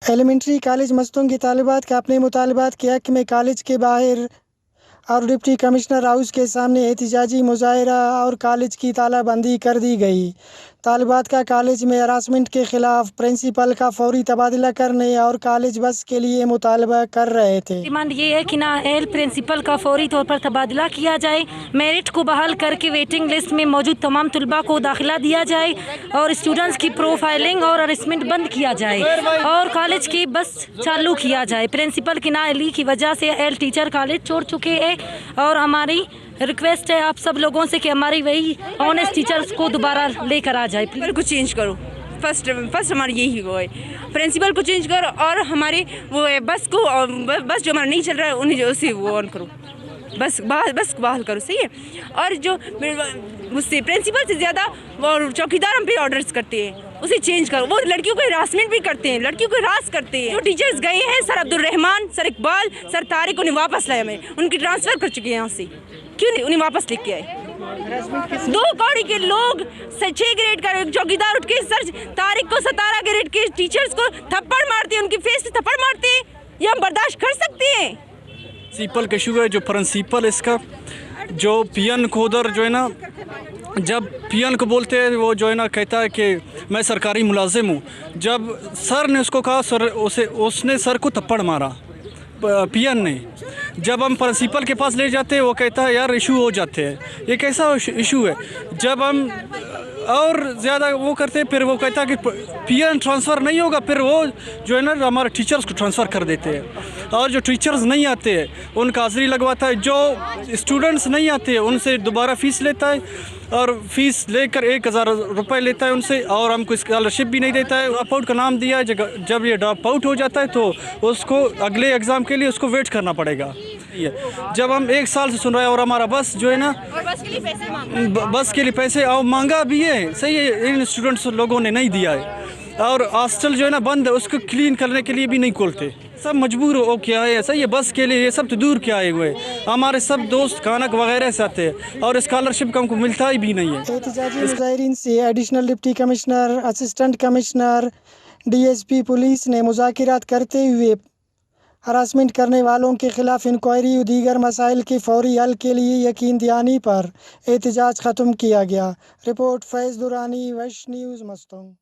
Elementary college Mastung की तालिबात का अपने मुतालबात के हक़ में कॉलेज के बाहर और डिप्टी कमिश्नर हाउस के सामने एहतजाजी मुजाहरा और कॉलेज की तालाबंदी कर दी गई। तालिबात का कॉलेज में हरासमेंट के ख़िलाफ़ प्रिंसिपल का फौरी तबादला करने और कॉलेज बस के लिए मुतालबा कर रहे थे। डिमांड ये है कि नाअहल प्रिंसिपल का फौरी तौर पर तबादला किया जाए, मेरिट को बहाल करके वेटिंग लिस्ट में मौजूद तमाम तलबा को दाखिला दिया जाए और स्टूडेंट्स की प्रोफाइलिंग और हरासमेंट बंद किया जाए और कॉलेज की बस चालू किया जाए। प्रिंसिपल की नाअहली की वजह से अहल टीचर कॉलेज छोड़ चुके हैं और हमारी रिक्वेस्ट है आप सब लोगों से कि हमारी वही ऑनेस्ट टीचर्स को दोबारा लेकर आ जाए। प्रिंसिपल को चेंज करो, फर्स्ट हमारी यही वो है, प्रिंसिपल को चेंज करो और हमारे वो है बस को, बस जो हमारा नहीं चल रहा है उन्हें जो उसे वो ऑन करो, बस बहाल करो, सही है। और जो मुझसे प्रिंसिपल से ज़्यादा वो चौकीदार हम पे ऑर्डर्स करते हैं, उसे चेंज करो। वो लड़कियों को हरासमेंट भी करते हैं, लड़कियों को हरास करते हैं। जो टीचर्स गए हैं sir Abdul Rahman, sir Iqbal, sir Tariq, उन्हें वापस लाए, हमें उनकी ट्रांसफ़र कर चुके हैं यहाँ से, क्यों नहीं उन्हें वापस लेके आए। 2 कौड़ी के लोग 6 ग्रेड का चौकीदार उठ के सर तारिक को 17 ग्रेड के टीचर्स को थप्पड़ मारते हैं, उनकी फेस से थप्पड़ मारते हैं, ये हम बर्दाश्त कर सकते हैं? प्रिंसिपल का इशू है, जो प्रिंसिपल इसका जो पियन को उधर जो है ना, जब पियन को बोलते हैं वो जो है ना कहता है कि मैं सरकारी मुलाजिम हूँ। जब सर ने उसको कहा सर उसने सर को थप्पड़ मारा पियन ने। जब हम प्रिंसिपल के पास ले जाते हैं वो कहता है यार इशू हो जाते हैं, ये कैसा इशू है। जब हम और ज़्यादा वो करते हैं फिर वो कहता है कि पियन ट्रांसफ़र नहीं होगा, फिर वो जो है ना हमारे टीचर्स को ट्रांसफ़र कर देते हैं और जो टीचर्स नहीं आते हैं उनका हाज़िरी लगवाता है, जो स्टूडेंट्स नहीं आते हैं उनसे दोबारा फ़ीस लेता है और फ़ीस लेकर 1000 रुपये लेता है उनसे और हमको स्कॉलरशिप भी नहीं देता है। ड्रॉप आउट का नाम दिया है, जब ये ड्रॉप आउट हो जाता है तो उसको अगले एग्ज़ाम के लिए उसको वेट करना पड़ेगा। जब हम 1 साल से सुन रहे हैं और हमारा बस जो है ना बस के लिए पैसे और मांगा भी है, सही है, इन स्टूडेंट्स लोगों ने नहीं दिया है और हॉस्टल जो है ना बंद है, उसको क्लीन करने के लिए भी नहीं खोलते। सब मजबूर हो क्या है, सही है, बस के लिए ये सब तो दूर क्या आए हुए। हमारे सब दोस्त कानक वगैरह से आते हैं और स्कॉलरशिप का हमको मिलता ही भी नहीं है। एहतजाजी मुजाहिरीन से additional deputy commissioner, assistant commissioner, DSP police ने मुज़ाकिरात करते हुए हरासमेंट करने वालों के ख़िलाफ़ इंक्वायरी और दीगर मसाइल के फौरी हल के लिए यकीन दिलाने पर एहतजाज ख़त्म किया गया। रिपोर्ट फैज़ दुरानी, वश न्यूज़, मस्तूंग।